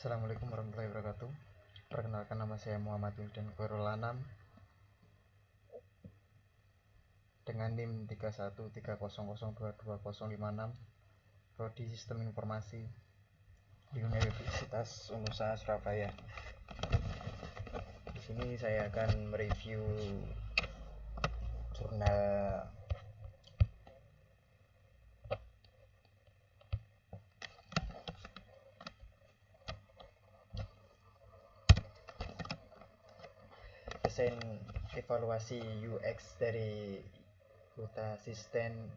Assalamualaikum warahmatullahi wabarakatuh. Perkenalkan, nama saya Muhammad Wildan Khairul Anam dengan NIM 3130022056, Prodi Sistem Informasi di Universitas Unusa Surabaya. Di sini saya akan mereview jurnal desain evaluasi UX dari Yuta Asisten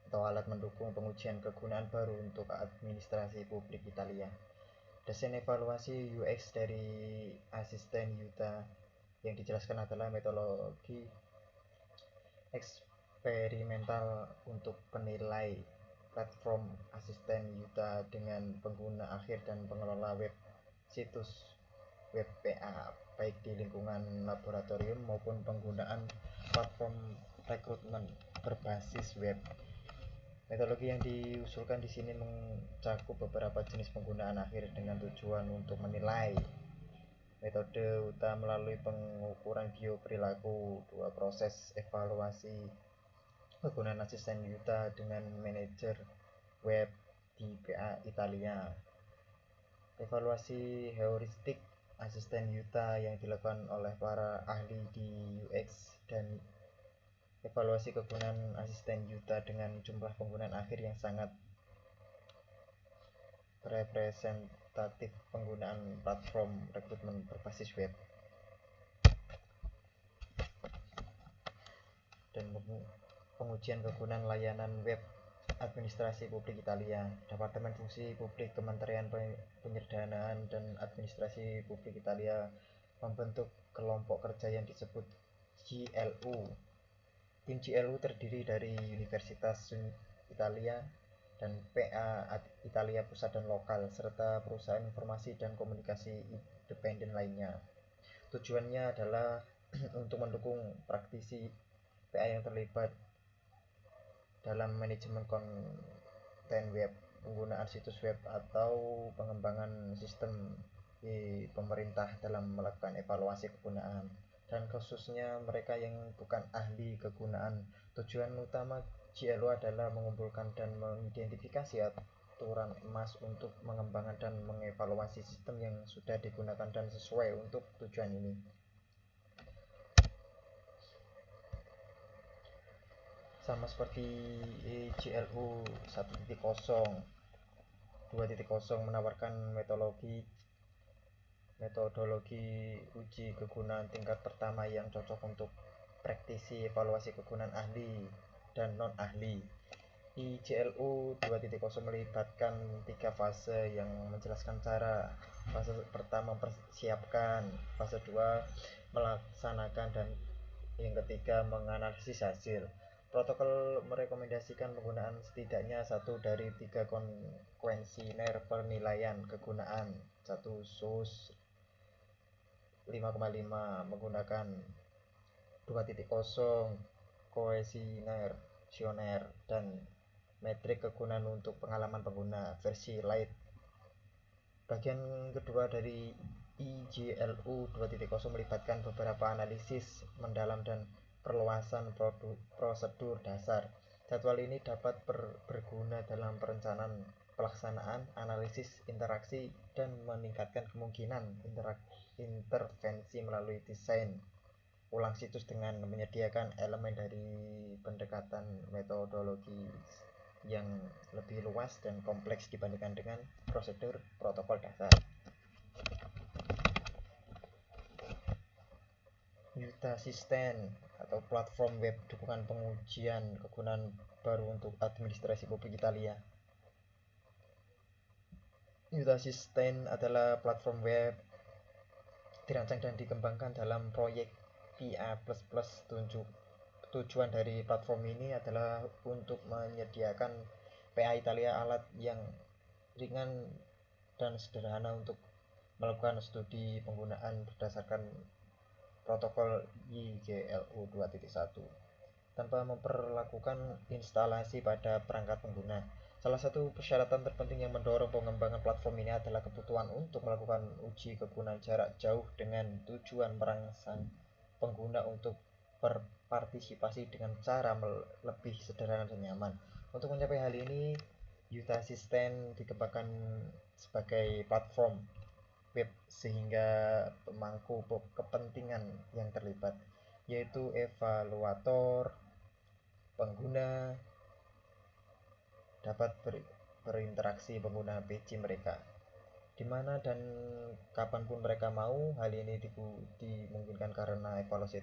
atau alat mendukung pengujian kegunaan baru untuk administrasi publik Italia. Desain evaluasi UX dari asisten Yuta yang dijelaskan adalah metodologi eksperimental untuk penilai platform asisten Yuta dengan pengguna akhir dan pengelola web situs web PA, baik di lingkungan laboratorium maupun penggunaan platform rekrutmen berbasis web. Metodologi yang diusulkan di sini mencakup beberapa jenis penggunaan akhir dengan tujuan untuk menilai. Metode utama melalui pengukuran bioperilaku, dua proses evaluasi penggunaan asisten Yuta dengan manajer web di PA Italia. Evaluasi heuristik asisten Yuta yang dilakukan oleh para ahli di UX dan evaluasi kegunaan asisten Yuta dengan jumlah penggunaan akhir yang sangat representatif penggunaan platform rekrutmen berbasis web. Dan pengujian kegunaan layanan web administrasi publik Italia. Departemen Fungsi Publik Kementerian Penyederhanaan dan Administrasi Publik Italia membentuk kelompok kerja yang disebut GLU. Tim GLU terdiri dari Universitas Italia dan PA Italia pusat dan lokal, serta perusahaan informasi dan komunikasi independen lainnya. Tujuannya adalah untuk mendukung praktisi PA yang terlibat dalam manajemen konten web, penggunaan situs web, atau pengembangan sistem di pemerintah dalam melakukan evaluasi kegunaan, dan khususnya mereka yang bukan ahli kegunaan. Tujuan utama GLU adalah mengumpulkan dan mengidentifikasi aturan emas untuk mengembangkan dan mengevaluasi sistem yang sudah digunakan dan sesuai untuk tujuan ini. Sama seperti GLU 1.0, 2.0 menawarkan metodologi uji kegunaan tingkat pertama yang cocok untuk praktisi evaluasi kegunaan ahli dan non-ahli. IGLU 2.0 melibatkan 3 fase yang menjelaskan cara. Fase pertama mempersiapkan, fase 2 melaksanakan, dan yang ketiga menganalisis hasil. Protokol merekomendasikan penggunaan setidaknya 1 dari 3 kuesioner penilaian kegunaan. 1 SUS 5,5 menggunakan 2.0 kuesioner dan metrik kegunaan untuk pengalaman pengguna versi light. Bagian kedua dari IGLU 2.0 melibatkan beberapa analisis mendalam dan perluasan prosedur dasar. Jadwal ini dapat berguna dalam perencanaan, pelaksanaan, analisis interaksi, dan meningkatkan kemungkinan intervensi melalui desain ulang situs dengan menyediakan elemen dari pendekatan metodologi yang lebih luas dan kompleks dibandingkan dengan prosedur protokol dasar. Yuta Asisten atau platform web dukungan pengujian kegunaan baru untuk administrasi publik Italia. Yuta Asisten adalah platform web dirancang dan dikembangkan dalam proyek PA++. Tujuan dari platform ini adalah untuk menyediakan PA Italia alat yang ringan dan sederhana untuk melakukan studi penggunaan berdasarkan protokol IGLU 2.1 tanpa memperlakukan instalasi pada perangkat pengguna. Salah satu persyaratan terpenting yang mendorong pengembangan platform ini adalah kebutuhan untuk melakukan uji kegunaan jarak jauh dengan tujuan merangsang pengguna untuk berpartisipasi dengan cara lebih sederhana dan nyaman. Untuk mencapai hal ini, Yuta Assistant dikembangkan sebagai platform web sehingga pemangku kepentingan yang terlibat, yaitu evaluator, pengguna, dapat berinteraksi pengguna PC mereka di mana dan kapanpun mereka mau. Hal ini dimungkinkan karena evaluasi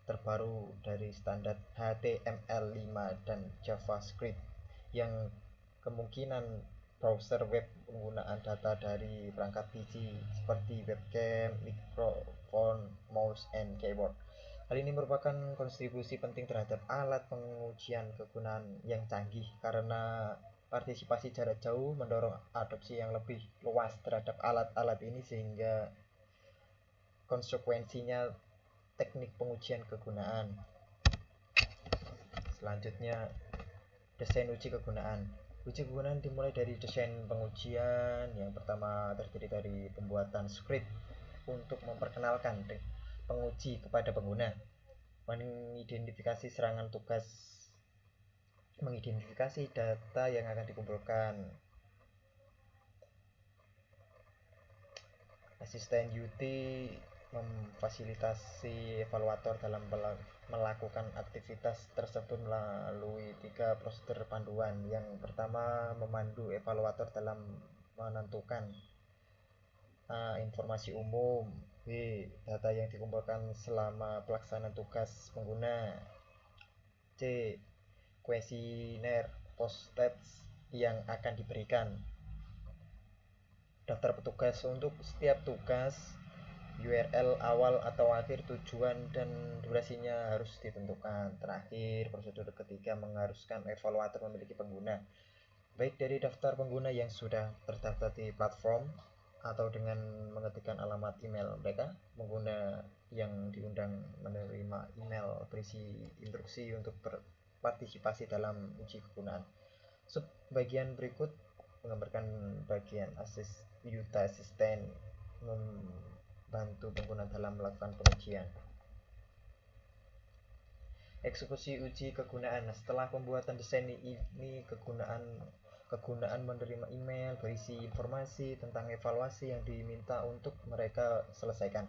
terbaru dari standar HTML5 dan JavaScript yang kemungkinan browser web penggunaan data dari perangkat PC seperti webcam, mikrofon, mouse, and keyboard. Hal ini merupakan kontribusi penting terhadap alat pengujian kegunaan yang canggih karena partisipasi jarak jauh mendorong adopsi yang lebih luas terhadap alat-alat ini sehingga konsekuensinya teknik pengujian kegunaan. Selanjutnya, desain uji kegunaan. Uji kegunaan dimulai dari desain pengujian. Yang pertama terdiri dari pembuatan script untuk memperkenalkan penguji kepada pengguna, mengidentifikasi serangan tugas, mengidentifikasi data yang akan dikumpulkan. Asisten UT memfasilitasi evaluator dalam melakukan aktivitas tersebut melalui 3 prosedur panduan. Yang pertama, memandu evaluator dalam menentukan informasi umum. B. Data yang dikumpulkan selama pelaksanaan tugas pengguna. C. Kuesioner post-test yang akan diberikan. Daftar petugas untuk setiap tugas, URL awal atau akhir, tujuan, dan durasinya harus ditentukan. Terakhir, prosedur ketiga mengharuskan evaluator memiliki pengguna, baik dari daftar pengguna yang sudah terdaftar di platform atau dengan mengetikkan alamat email mereka. Pengguna yang diundang menerima email berisi instruksi untuk berpartisipasi dalam uji kegunaan. Bagian berikut menggambarkan bagian Yuta Assistant membantu pengguna dalam melakukan pengujian. Eksekusi uji kegunaan. Setelah pembuatan desain ini, kegunaan menerima email berisi informasi tentang evaluasi yang diminta untuk mereka selesaikan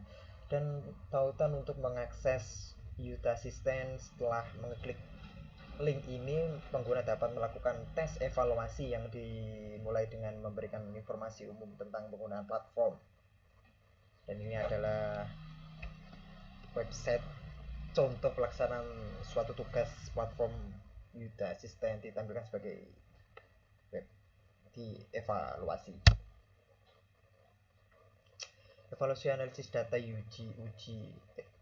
dan tautan untuk mengakses Yuta Assistant. Setelah mengeklik link ini, pengguna dapat melakukan tes evaluasi yang dimulai dengan memberikan informasi umum tentang penggunaan platform. Dan ini adalah website contoh pelaksanaan suatu tugas platform Yuta Assistant ditampilkan sebagai web dievaluasi. Evaluasi analisis data uji.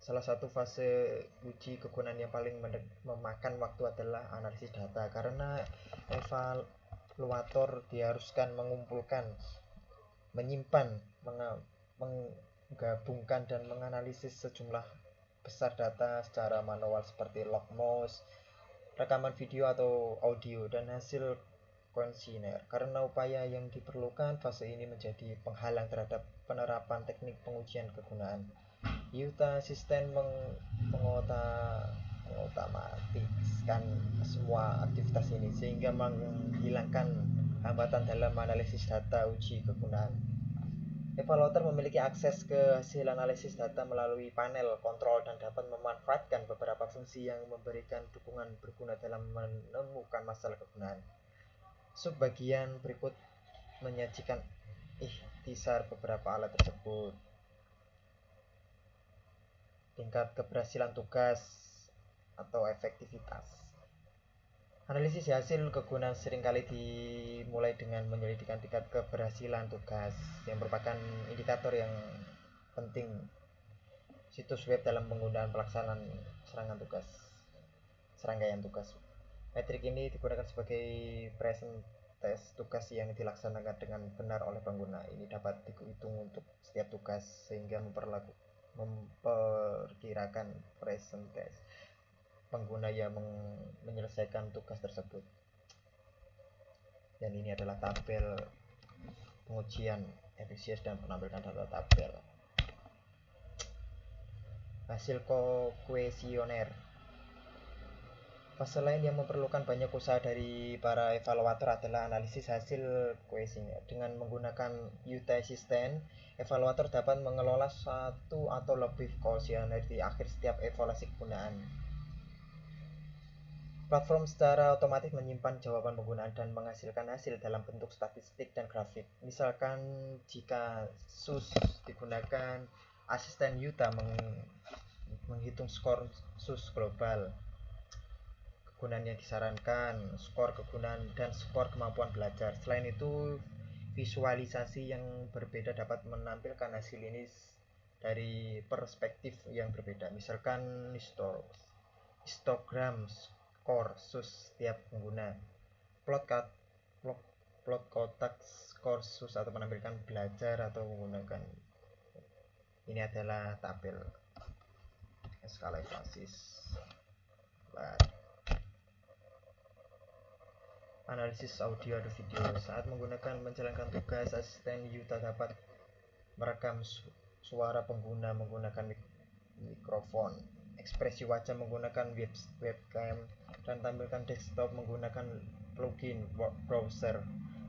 Salah satu fase uji kegunaan yang paling memakan waktu adalah analisis data karena evaluator diharuskan mengumpulkan, menyimpan, menggabungkan dan menganalisis sejumlah besar data secara manual seperti log mouse, rekaman video atau audio, dan hasil kuesioner. Karena upaya yang diperlukan, fase ini menjadi penghalang terhadap penerapan teknik pengujian kegunaan. Yuta Assistant mengotomatiskan semua aktivitas ini sehingga menghilangkan hambatan dalam analisis data uji kegunaan. Evaluator memiliki akses ke hasil analisis data melalui panel kontrol dan dapat memanfaatkan beberapa fungsi yang memberikan dukungan berguna dalam menemukan masalah kegunaan. Subbagian berikut menyajikan ikhtisar beberapa alat tersebut. Tingkat keberhasilan tugas atau efektivitas. Analisis hasil kegunaan seringkali dimulai dengan menyelidiki tingkat keberhasilan tugas yang merupakan indikator yang penting situs web dalam penggunaan pelaksanaan serangkaian tugas. Metrik ini digunakan sebagai present test tugas yang dilaksanakan dengan benar oleh pengguna. Ini dapat dihitung untuk setiap tugas sehingga memperkirakan present test pengguna yang menyelesaikan tugas tersebut. Dan ini adalah tabel pengujian efisiensi dan penampilan data tabel. Hasil kuesioner. Fase lain yang memerlukan banyak usaha dari para evaluator adalah analisis hasil kuesioner. Dengan menggunakan UTA System, evaluator dapat mengelola satu atau lebih kuesioner di akhir setiap evaluasi kegunaan. Platform secara otomatis menyimpan jawaban penggunaan dan menghasilkan hasil dalam bentuk statistik dan grafik. Misalkan jika SUS digunakan, asisten UTA menghitung skor SUS global, kegunaan yang disarankan, skor kegunaan, dan skor kemampuan belajar. Selain itu, visualisasi yang berbeda dapat menampilkan hasil ini dari perspektif yang berbeda. Misalkan histogram skor SUS setiap pengguna, plot kotak skor SUS atau menampilkan belajar atau menggunakan. Ini adalah tabel skala evaluasis. Analisis audio atau video. Saat menjalankan tugas, asisten UTA dapat merekam suara pengguna menggunakan mikrofon, ekspresi wajah menggunakan webcam, dan tampilkan desktop menggunakan plugin browser.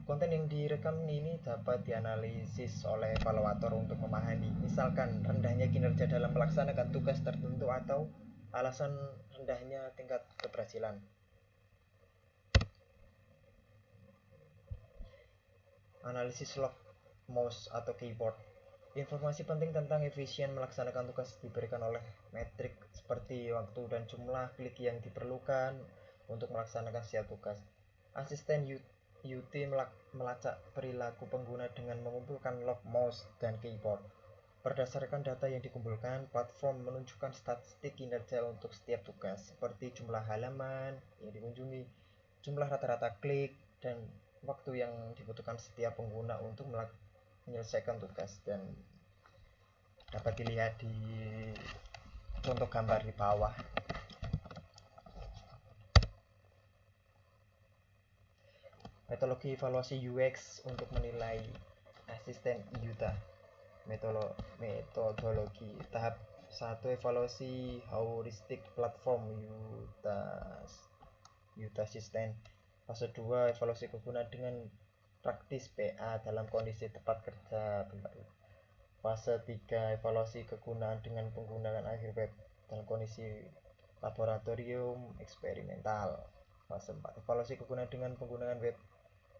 Konten yang direkam ini dapat dianalisis oleh evaluator untuk memahami, misalkan rendahnya kinerja dalam melaksanakan tugas tertentu atau alasan rendahnya tingkat keberhasilan. Analisis log mouse atau keyboard. Informasi penting tentang efisien melaksanakan tugas diberikan oleh metrik seperti waktu dan jumlah klik yang diperlukan untuk melaksanakan setiap tugas. Asisten UT melacak perilaku pengguna dengan mengumpulkan log mouse dan keyboard. Berdasarkan data yang dikumpulkan, platform menunjukkan statistik kinerja untuk setiap tugas, seperti jumlah halaman yang dikunjungi, jumlah rata-rata klik, dan waktu yang dibutuhkan setiap pengguna untuk menyelesaikan tugas. Dan dapat dilihat di contoh gambar di bawah. Metodologi evaluasi UX untuk menilai asisten UTA. Metodologi tahap 1, evaluasi heuristik platform UTA System. Fase 2, evaluasi kegunaan dengan praktis PA dalam kondisi tempat kerja. Fase 3, evaluasi kegunaan dengan penggunaan akhir web dalam kondisi laboratorium eksperimental. Fase 4, evaluasi kegunaan dengan penggunaan web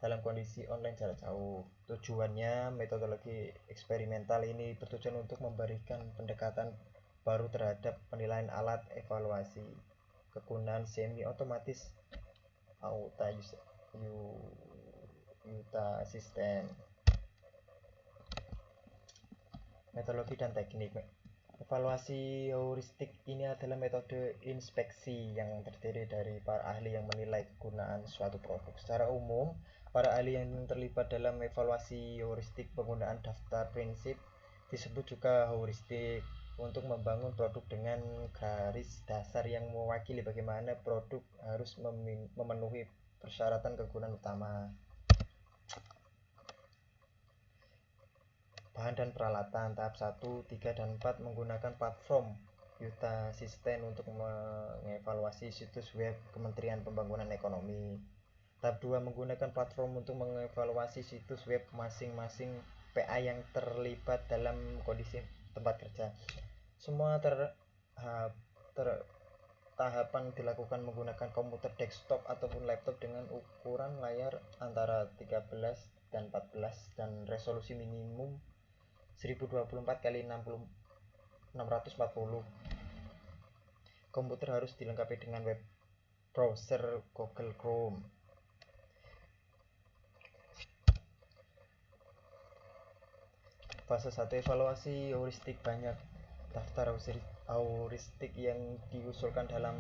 dalam kondisi online jarak jauh. Tujuannya, metodologi eksperimental ini bertujuan untuk memberikan pendekatan baru terhadap penilaian alat evaluasi kegunaan semi otomatis UTA System. Metodologi dan teknik. Evaluasi heuristik ini adalah metode inspeksi yang terdiri dari para ahli yang menilai kegunaan suatu produk. Secara umum, para ahli yang terlibat dalam evaluasi heuristik penggunaan daftar prinsip disebut juga heuristik untuk membangun produk dengan garis dasar yang mewakili bagaimana produk harus memenuhi persyaratan kegunaan utama. Bahan dan peralatan. Tahap 1, 3, dan 4 menggunakan platform UTA System untuk mengevaluasi situs web Kementerian Pembangunan Ekonomi. Tahap 2 menggunakan platform untuk mengevaluasi situs web masing-masing PA yang terlibat dalam kondisi tempat kerja. Semua tahapan dilakukan menggunakan komputer desktop ataupun laptop dengan ukuran layar antara 13 dan 14 dan resolusi minimum 1024 x 640. Komputer harus dilengkapi dengan web browser Google Chrome. Fase 1, evaluasi heuristik. Banyak daftar heuristik yang diusulkan dalam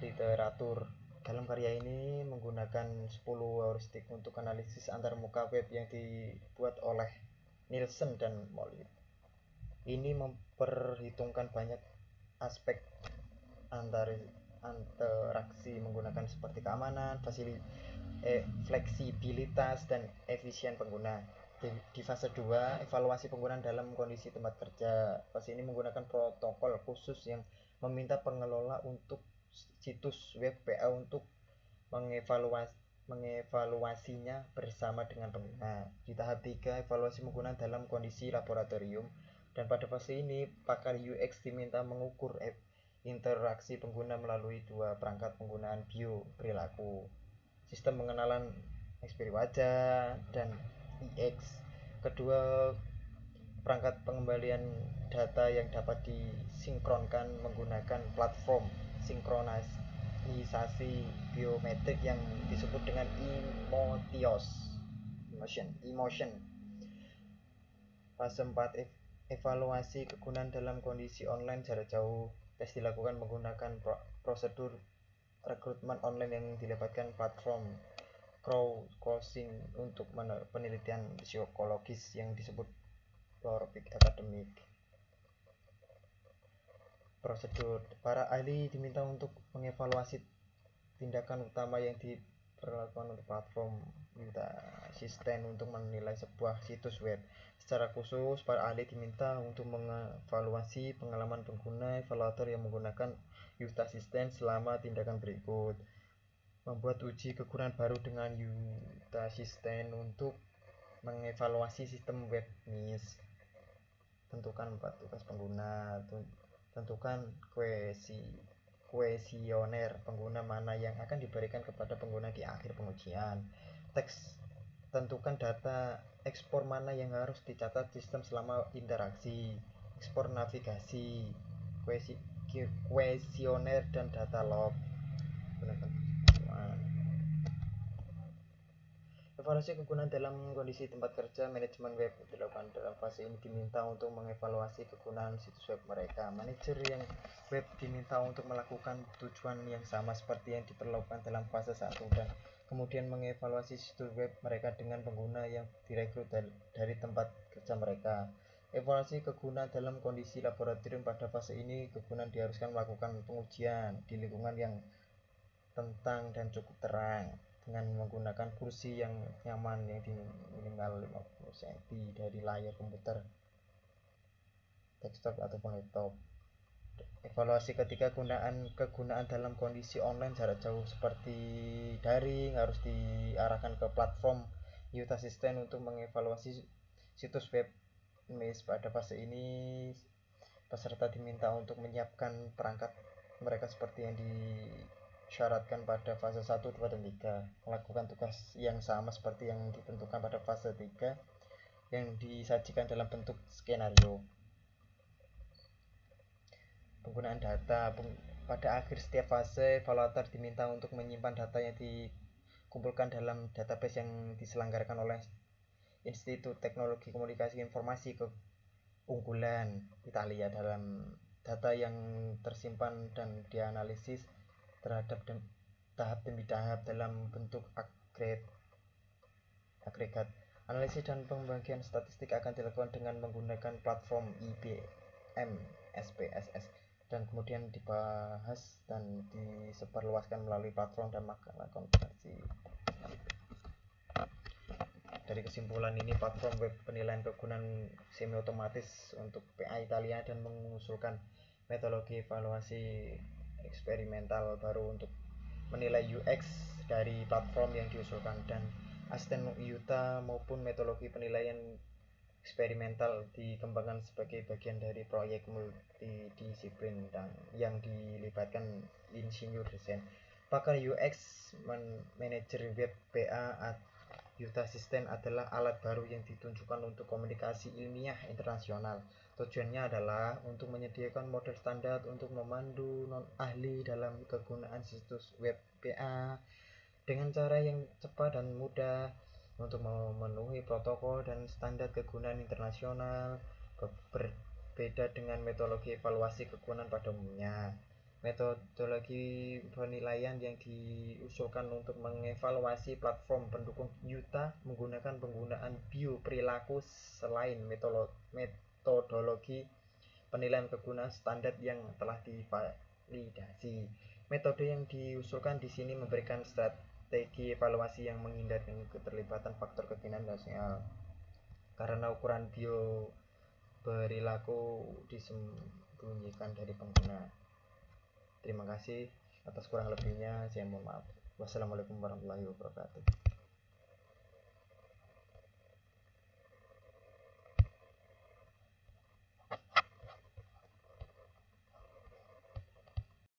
literatur. Dalam karya ini menggunakan 10 heuristik untuk analisis antarmuka web yang dibuat oleh Nielsen dan Mollett. Ini memperhitungkan banyak aspek interaksi menggunakan seperti keamanan, fleksibilitas dan efisien pengguna. Di fase 2, evaluasi penggunaan dalam kondisi tempat kerja. Fase ini menggunakan protokol khusus yang meminta pengelola untuk situs web PA untuk mengevaluasinya bersama dengan pengguna. Di tahap 3, evaluasi penggunaan dalam kondisi laboratorium. Dan pada fase ini, pakar UX diminta mengukur interaksi pengguna melalui dua perangkat penggunaan bio perilaku, sistem pengenalan eksperi wajah dan EX. Kedua perangkat pengembalian data yang dapat disinkronkan menggunakan platform sinkronisasi biometrik yang disebut dengan emotion. Fase 4, evaluasi kegunaan dalam kondisi online jarak jauh. Tes dilakukan menggunakan prosedur rekrutmen online yang dilibatkan platform crowdsourcing untuk penelitian psikologis yang disebut Lorpik Academic. Prosedur, para ahli diminta untuk mengevaluasi tindakan utama yang diperlakukan untuk platform Yuta Assistant untuk menilai sebuah situs web. Secara khusus, para ahli diminta untuk mengevaluasi pengalaman pengguna evaluator yang menggunakan Yuta Assistant selama tindakan berikut: membuat uji kegunaan baru dengan Yuta Assistant untuk mengevaluasi sistem web NIS. Tentukan 4 tugas pengguna. Tentukan kuesioner pengguna mana yang akan diberikan kepada pengguna di akhir pengujian. Teks, tentukan data ekspor mana yang harus dicatat sistem selama interaksi. Ekspor navigasi, kuesioner dan data log. Gunakan evaluasi kegunaan dalam kondisi tempat kerja. Manajemen web dilakukan dalam fase ini diminta untuk mengevaluasi kegunaan situs web mereka. Manajer yang web diminta untuk melakukan tujuan yang sama seperti yang diperlakukan dalam fase 1 dan kemudian mengevaluasi situs web mereka dengan pengguna yang direkrut dari tempat kerja mereka. Evaluasi kegunaan dalam kondisi laboratorium. Pada fase ini, kegunaan diharuskan melakukan pengujian di lingkungan yang tentang dan cukup terang dengan menggunakan kursi yang nyaman yang minimal 50 cm dari layar komputer, desktop ataupun laptop. Evaluasi ketika kegunaan dalam kondisi online jarak jauh seperti daring harus diarahkan ke platform Youth Assistant untuk mengevaluasi situs web NIS. Pada fase ini, peserta diminta untuk menyiapkan perangkat mereka seperti yang disyaratkan pada fase 1, 2, dan 3, melakukan tugas yang sama seperti yang ditentukan pada fase 3 yang disajikan dalam bentuk skenario. Penggunaan data. Pada akhir setiap fase, evaluator diminta untuk menyimpan data yang dikumpulkan dalam database yang diselenggarakan oleh Institut Teknologi Komunikasi Informasi Keunggulan Italia. Dalam data yang tersimpan dan dianalisis terhadap tahap demi tahap dalam bentuk agregat. Analisis dan pembagian statistik akan dilakukan dengan menggunakan platform IBM SPSS dan kemudian dibahas dan disebarluaskan melalui platform dan makalah konversi. Dari kesimpulan ini, platform web penilaian kegunaan semi otomatis untuk PA Italia dan mengusulkan metodologi evaluasi eksperimental baru untuk menilai UX dari platform yang diusulkan, dan asisten Yuta maupun metodologi penilaian eksperimental dikembangkan sebagai bagian dari proyek multidisiplin dan yang dilibatkan insinyur desain, pakar UX, manajer web PA. Youth Assistant adalah alat baru yang ditunjukkan untuk komunikasi ilmiah internasional. Tujuannya adalah untuk menyediakan model standar untuk memandu non-ahli dalam kegunaan situs web PA dengan cara yang cepat dan mudah untuk memenuhi protokol dan standar kegunaan internasional. Berbeda dengan metodologi evaluasi kegunaan pada umumnya, metodologi penilaian yang diusulkan untuk mengevaluasi platform pendukung Yuta menggunakan penggunaan bio perilaku selain metodologi penilaian kegunaan standar yang telah divalidasi. Metode yang diusulkan di sini memberikan strategi evaluasi yang menghindarkan keterlibatan faktor kekinian nasional karena ukuran bio perilaku disembunyikan dari pengguna. Terima kasih atas kurang lebihnya, saya mohon maaf. Wassalamualaikum warahmatullahi wabarakatuh.